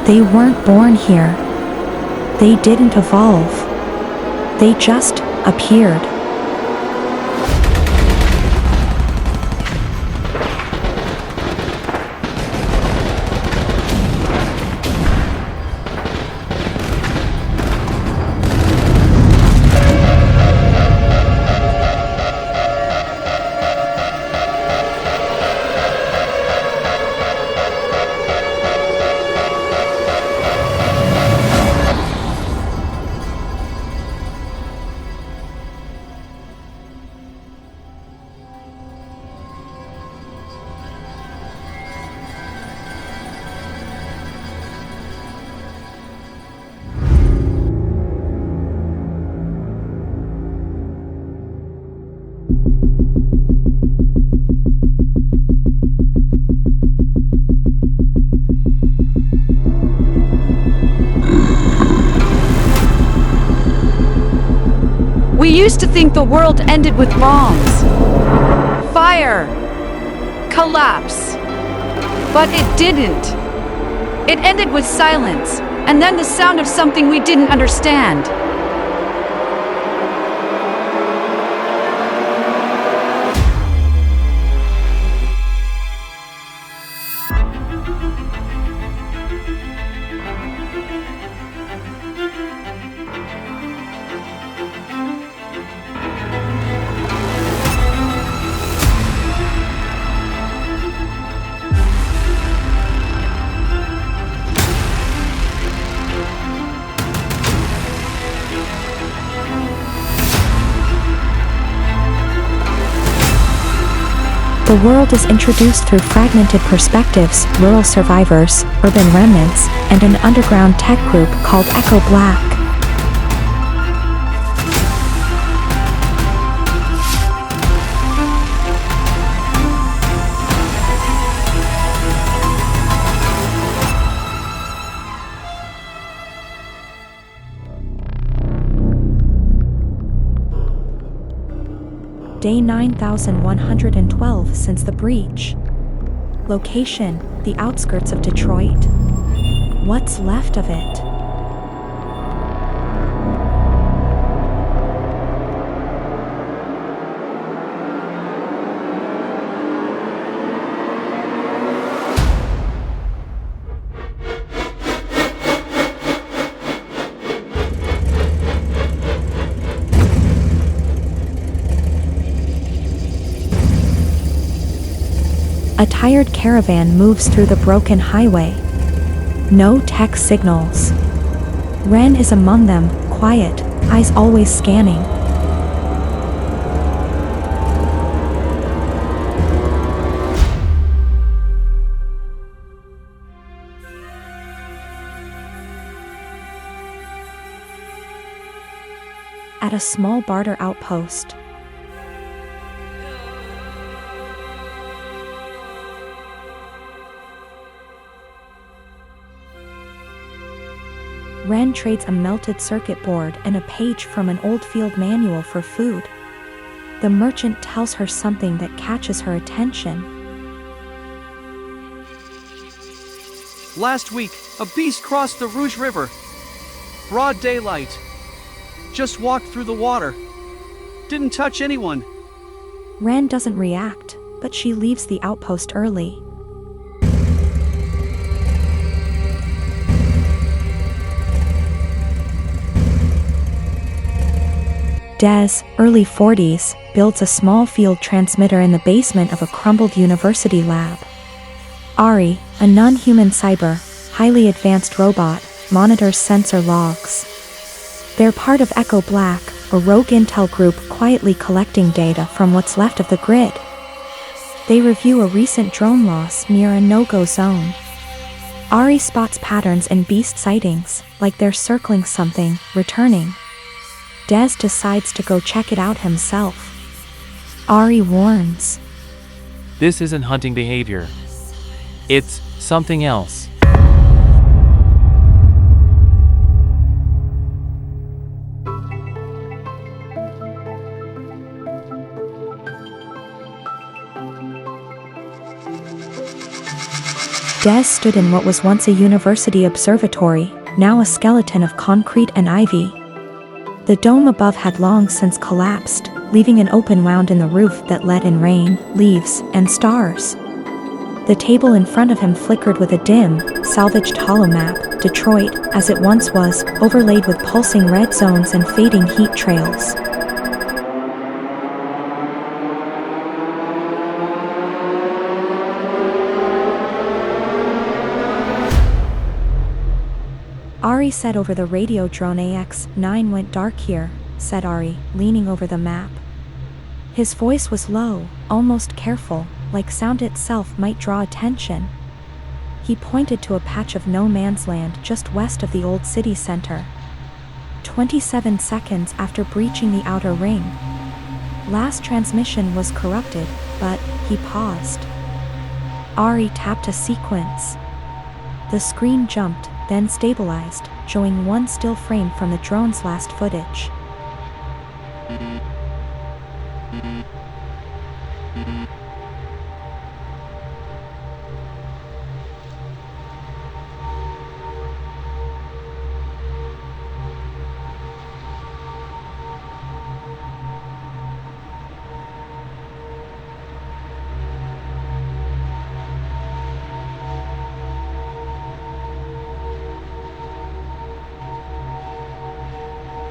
They weren't born here. They didn't evolve. They just appeared. We used to think the world ended with bombs, fire, collapse. But it didn't. It ended with silence, and then the sound of something we didn't understand. The world is introduced through fragmented perspectives, rural survivors, urban remnants, and an underground tech group called Echo Black. Day 9112 since the breach. Location: the outskirts of Detroit. What's left of it? A tired caravan moves through the broken highway. No tech signals. Ren is among them, quiet, eyes always scanning. At a small barter outpost, Ren trades a melted circuit board and a page from an old field manual for food. The merchant tells her something that catches her attention. Last week, a beast crossed the Rouge River. Broad daylight. Just walked through the water. Didn't touch anyone. Ren doesn't react, but she leaves the outpost early. Des, early 40s, builds a small field transmitter in the basement of a crumbled university lab. Ari, a non-human cyber, highly advanced robot, monitors sensor logs. They're part of Echo Black, a rogue intel group quietly collecting data from what's left of the grid. They review a recent drone loss near a no-go zone. Ari spots patterns in beast sightings, like they're circling something, returning. Des decides to go check it out himself. Ari warns. This isn't hunting behavior. It's something else. Des stood in what was once a university observatory, now a skeleton of concrete and ivy. The dome above had long since collapsed, leaving an open wound in the roof that let in rain, leaves, and stars. The table in front of him flickered with a dim, salvaged holomap, Detroit, as it once was, overlaid with pulsing red zones and fading heat trails. Ari said over the radio. Drone AX-9 went dark here, said Ari, leaning over the map. His voice was low, almost careful, like sound itself might draw attention. He pointed to a patch of no man's land just west of the old city center. 27 seconds after breaching the outer ring. Last transmission was corrupted, but he paused. Ari tapped a sequence. The screen jumped, then stabilized, showing one still frame from the drone's last footage.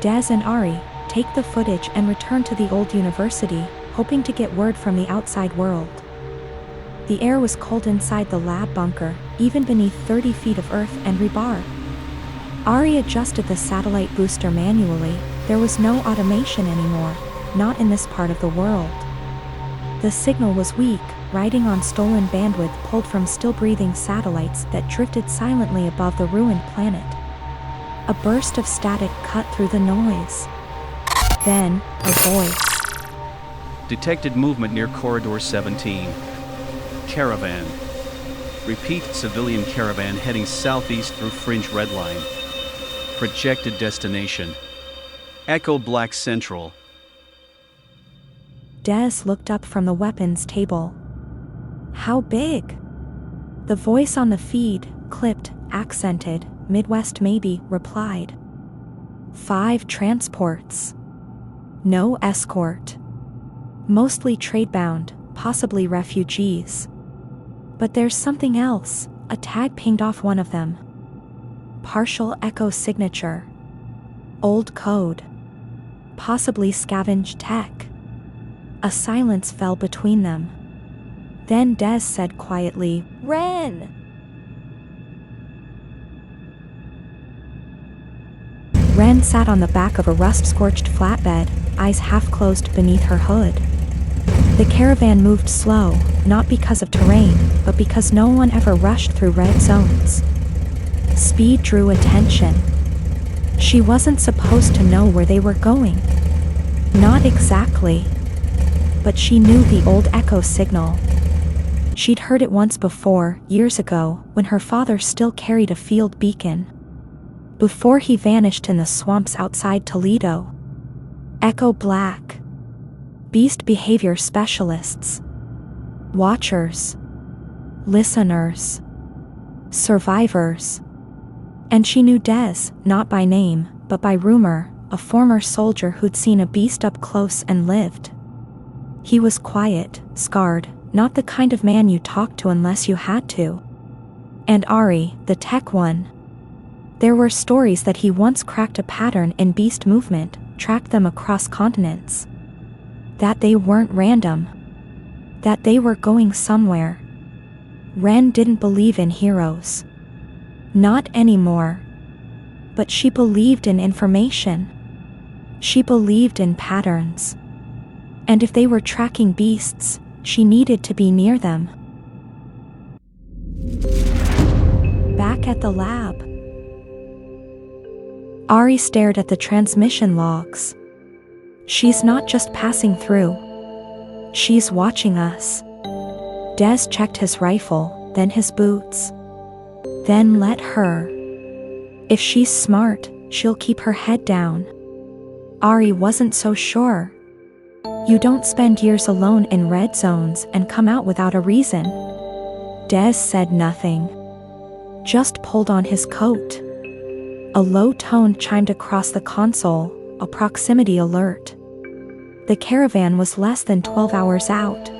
Des and Ari take the footage and return to the old university, hoping to get word from the outside world. The air was cold inside the lab bunker, even beneath 30 feet of earth and rebar. Ari adjusted the satellite booster manually. There was no automation anymore, not in this part of the world. The signal was weak, riding on stolen bandwidth pulled from still-breathing satellites that drifted silently above the ruined planet. A burst of static cut through the noise. Then, a voice. Detected movement near Corridor 17. Caravan. Repeat, civilian caravan heading southeast through Fringe Red Line. Projected destination. Echo Black Central. Des looked up from the weapons table. How big? The voice on the feed, clipped, accented, Midwest maybe, replied. 5 transports. No escort. Mostly trade-bound, possibly refugees. But there's something else. A tag pinged off one of them. Partial echo signature. Old code. Possibly scavenged tech. A silence fell between them. Then Des said quietly, "Ren!" Ren sat on the back of a rust-scorched flatbed, eyes half-closed beneath her hood. The caravan moved slow, not because of terrain, but because no one ever rushed through red zones. Speed drew attention. She wasn't supposed to know where they were going. Not exactly. But she knew the old echo signal. She'd heard it once before, years ago, when her father still carried a field beacon. Before he vanished in the swamps outside Toledo. Echo Black. Beast behavior specialists. Watchers. Listeners. Survivors. And she knew Des, not by name, but by rumor, a former soldier who'd seen a beast up close and lived. He was quiet, scarred, not the kind of man you talked to unless you had to. And Ari, the tech one. There were stories that he once cracked a pattern in beast movement, tracked them across continents. That they weren't random. That they were going somewhere. Ren didn't believe in heroes. Not anymore. But she believed in information. She believed in patterns. And if they were tracking beasts, she needed to be near them. Back at the lab. Ari stared at the transmission logs. She's not just passing through. She's watching us. Des checked his rifle, then his boots. Then let her. If she's smart, she'll keep her head down. Ari wasn't so sure. You don't spend years alone in red zones and come out without a reason. Des said nothing. just pulled on his coat. A low tone chimed across the console, a proximity alert. The caravan was less than 12 hours out.